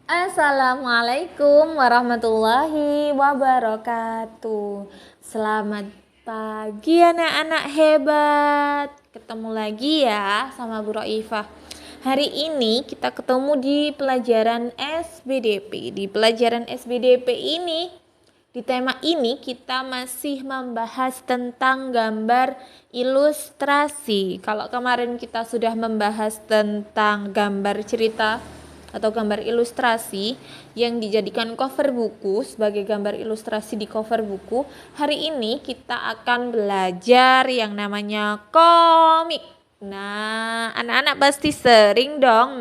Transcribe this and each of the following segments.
Assalamualaikum warahmatullahi wabarakatuh. Selamat pagi anak-anak hebat. Ketemu lagi ya sama Bu Roifah. Hari ini kita ketemu di pelajaran SBDP. Di pelajaran SBDP ini, di tema ini kita masih membahas tentang gambar ilustrasi. Kalau kemarin kita sudah membahas tentang gambar cerita atau gambar ilustrasi yang dijadikan cover buku sebagai gambar ilustrasi di cover buku, hari ini kita akan belajar yang namanya komik. Nah, anak-anak pasti sering dong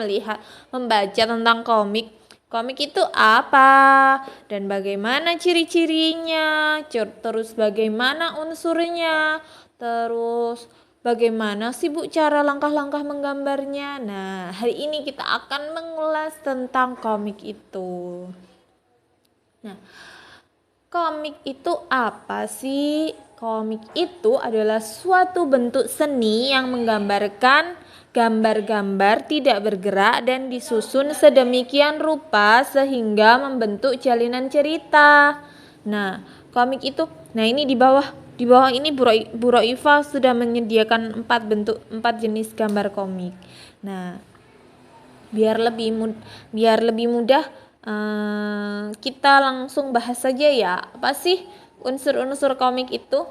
membaca tentang komik. Komik itu apa dan bagaimana ciri-cirinya, terus bagaimana unsurnya, terus bagaimana sih Bu cara langkah-langkah menggambarnya? Nah, hari ini kita akan mengulas tentang komik itu. Nah, komik itu apa sih? Komik itu adalah suatu bentuk seni yang menggambarkan gambar-gambar tidak bergerak dan disusun sedemikian rupa sehingga membentuk jalinan cerita. Nah, komik itu, ini di bawah ini Bu Roifah sudah menyediakan 4 jenis gambar komik. Nah, biar lebih mudah kita langsung bahas saja ya. Apa sih unsur-unsur komik itu?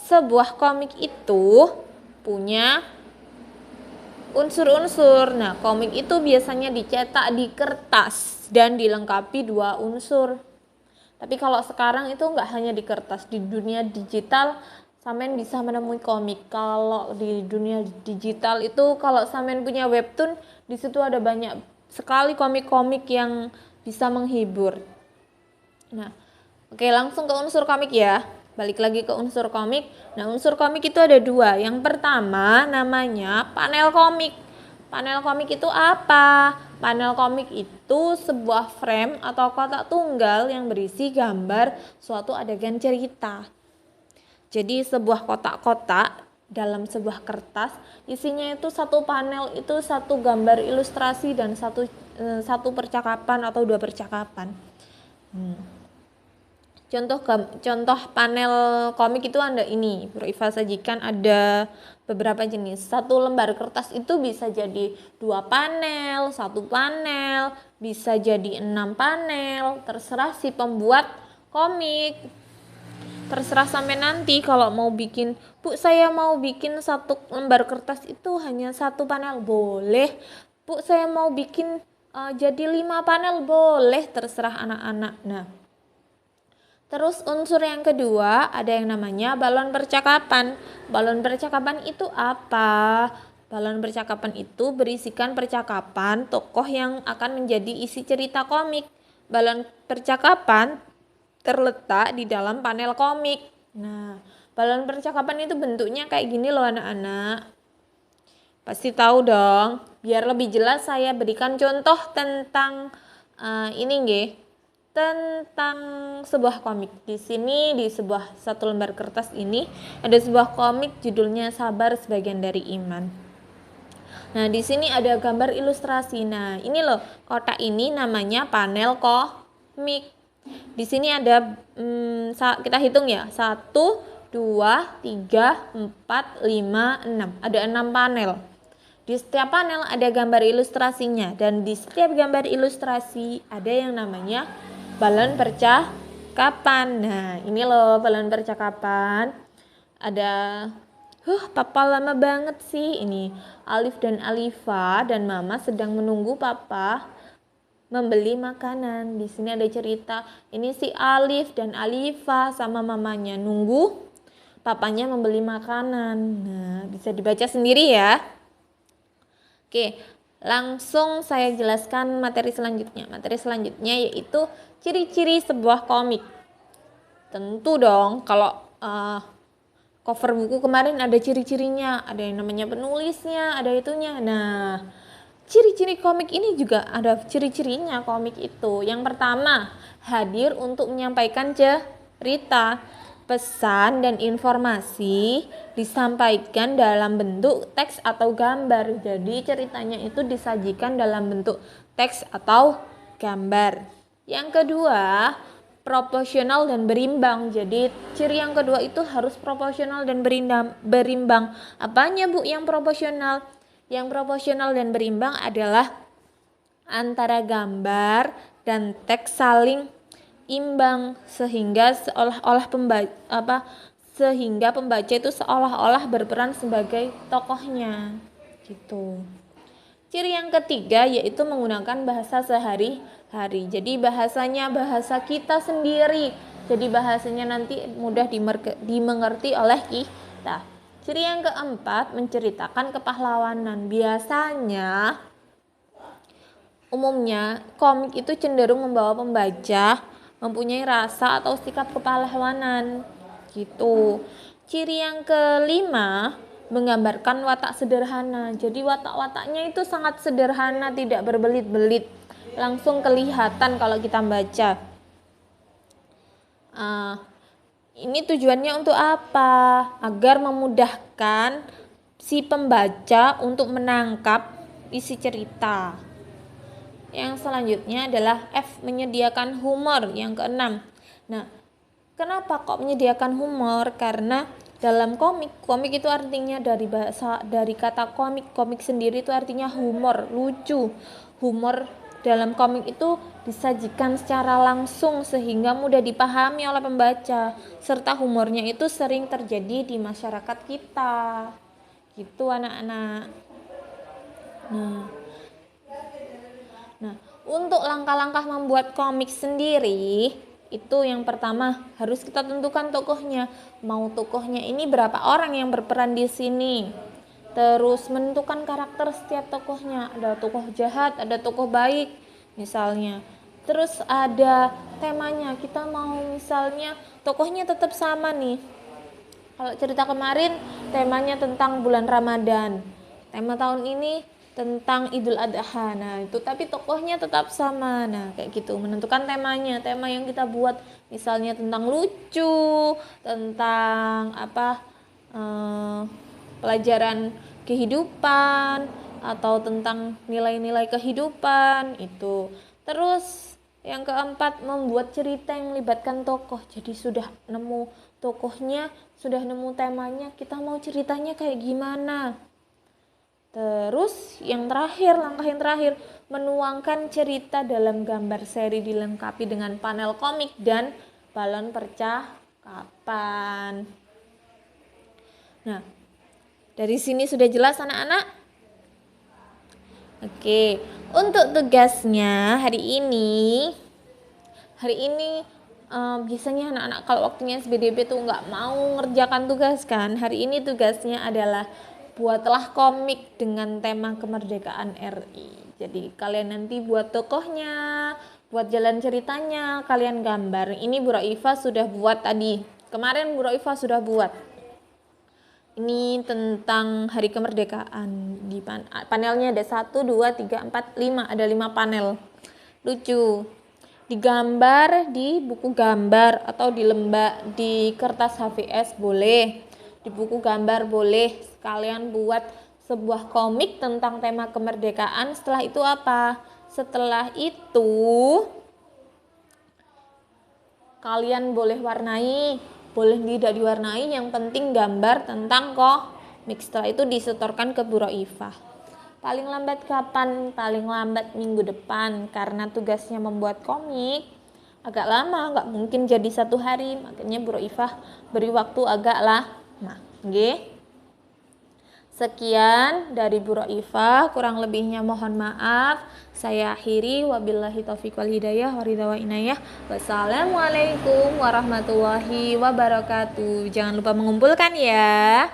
Sebuah komik itu punya unsur-unsur. Nah, komik itu biasanya dicetak di kertas dan dilengkapi 2 unsur. Tapi kalau sekarang itu nggak hanya di kertas, di dunia digital sampean bisa menemui komik. Kalau di dunia digital itu, kalau sampean punya webtoon, di situ ada banyak sekali komik-komik yang bisa menghibur. Nah, oke, langsung ke unsur komik ya. Balik lagi ke unsur komik. Nah, unsur komik itu ada 2. Yang pertama namanya panel komik. Panel komik itu apa? Panel komik itu sebuah frame atau kotak tunggal yang berisi gambar suatu adegan cerita. Jadi sebuah kotak-kotak dalam sebuah kertas, isinya itu satu panel itu satu gambar ilustrasi dan satu percakapan atau 2 percakapan. Contoh panel komik itu ada ini, Bu Roifah sajikan ada beberapa jenis. Satu lembar kertas itu bisa jadi 2 panel, 1 panel, bisa jadi 6 panel, terserah si pembuat komik. Terserah sampai nanti kalau mau bikin, Bu saya mau bikin 1 lembar kertas itu hanya 1 panel, boleh. Bu saya mau bikin jadi 5 panel, boleh, terserah anak-anak. Nah, terus unsur yang kedua ada yang namanya balon percakapan. Balon percakapan itu apa? Balon percakapan itu berisikan percakapan tokoh yang akan menjadi isi cerita komik. Balon percakapan terletak di dalam panel komik. Nah, balon percakapan itu bentuknya kayak gini loh anak-anak. Pasti tahu dong. Biar lebih jelas saya berikan contoh tentang ini nggih. Tentang sebuah komik. Di sini di sebuah 1 lembar kertas ini ada sebuah komik judulnya Sabar Sebagian dari Iman. Nah, di sini ada gambar ilustrasi. Nah, ini loh, kotak ini namanya panel komik. Di sini ada kita hitung ya. 1 2 3 4 5 6. Ada 6 panel. Di setiap panel ada gambar ilustrasinya dan di setiap gambar ilustrasi ada yang namanya balon percakapan. Nah, ini loh balon percakapan. Ada papa lama banget sih ini. Alif dan Alifa dan mama sedang menunggu papa membeli makanan. Di sini ada cerita. Ini si Alif dan Alifa sama mamanya nunggu papanya membeli makanan. Nah, bisa dibaca sendiri ya. Oke, langsung saya jelaskan materi selanjutnya. Materi selanjutnya yaitu ciri-ciri sebuah komik. Tentu dong, kalau cover buku kemarin ada ciri-cirinya, ada yang namanya penulisnya, ada itunya. Nah, ciri-ciri komik ini juga ada ciri-cirinya komik itu. Yang pertama, hadir untuk menyampaikan cerita. Pesan dan informasi disampaikan dalam bentuk teks atau gambar. Jadi ceritanya itu disajikan dalam bentuk teks atau gambar. Yang kedua, proporsional dan berimbang. Jadi ciri yang kedua itu harus proporsional dan berimbang. Apanya Bu yang proporsional? Yang proporsional dan berimbang adalah antara gambar dan teks saling imbang sehingga pembaca itu seolah-olah berperan sebagai tokohnya gitu. Ciri yang ketiga yaitu menggunakan bahasa sehari-hari. Jadi bahasanya bahasa kita sendiri. Jadi bahasanya nanti mudah dimengerti oleh kita. Ciri yang keempat menceritakan kepahlawanan. Biasanya umumnya komik itu cenderung membawa pembaca mempunyai rasa atau sikap kepahlawanan gitu. Ciri yang kelima menggambarkan watak sederhana. Jadi watak-wataknya itu sangat sederhana, tidak berbelit-belit, langsung kelihatan kalau kita baca. Ini tujuannya untuk apa? Agar memudahkan si pembaca untuk menangkap isi cerita. Yang selanjutnya adalah F, menyediakan humor. Yang keenam. Nah, kenapa kok menyediakan humor? Karena dalam komik itu artinya dari kata komik sendiri itu artinya humor, lucu. Humor dalam komik itu disajikan secara langsung sehingga mudah dipahami oleh pembaca, serta humornya itu sering terjadi di masyarakat kita. Gitu anak-anak. Nah, untuk langkah-langkah membuat komik sendiri, itu yang pertama harus kita tentukan tokohnya. Mau tokohnya ini berapa orang yang berperan di sini. Terus menentukan karakter setiap tokohnya. Ada tokoh jahat, ada tokoh baik misalnya. Terus ada temanya. Kita mau misalnya tokohnya tetap sama nih. Kalau cerita kemarin temanya tentang bulan Ramadan. Tema tahun ini tentang Idul Adha. Nah, itu tapi tokohnya tetap sama. Nah, kayak gitu. Menentukan temanya, tema yang kita buat misalnya tentang lucu, tentang pelajaran kehidupan atau tentang nilai-nilai kehidupan itu. Terus yang keempat, membuat cerita yang melibatkan tokoh. Jadi sudah nemu tokohnya, sudah nemu temanya, kita mau ceritanya kayak gimana. Terus langkah yang terakhir, menuangkan cerita dalam gambar seri dilengkapi dengan panel komik dan balon percakapan. Nah, dari sini sudah jelas anak-anak? Oke, untuk tugasnya hari ini biasanya anak-anak kalau waktunya SBDP tuh nggak mau ngerjakan tugas kan. Hari ini tugasnya adalah buatlah komik dengan tema kemerdekaan RI. Jadi kalian nanti buat tokohnya, buat jalan ceritanya, kalian gambar. Ini Bu Raifah sudah buat tadi. Kemarin Bu Raifah sudah buat. Ini tentang hari kemerdekaan. Di panelnya ada 1, 2, 3, 4, 5. Ada 5 panel. Lucu. Digambar di buku gambar atau di kertas HVS boleh. Di buku gambar boleh. Kalian buat sebuah komik tentang tema kemerdekaan. Setelah itu apa? Setelah itu kalian boleh warnai, boleh tidak diwarnai, yang penting gambar tentang komik. Setelah itu disetorkan ke Bu Raifah. Paling lambat kapan? Paling lambat minggu depan, karena tugasnya membuat komik agak lama, nggak mungkin jadi 1 hari, makanya Bu Raifah beri waktu agak lama. Oke. Sekian dari Bu Raifah, kurang lebihnya mohon maaf. Saya akhiri, wabillahi taufiq wal hidayah, waridha wa inayah. Wassalamualaikum warahmatullahi wabarakatuh. Jangan lupa mengumpulkan ya.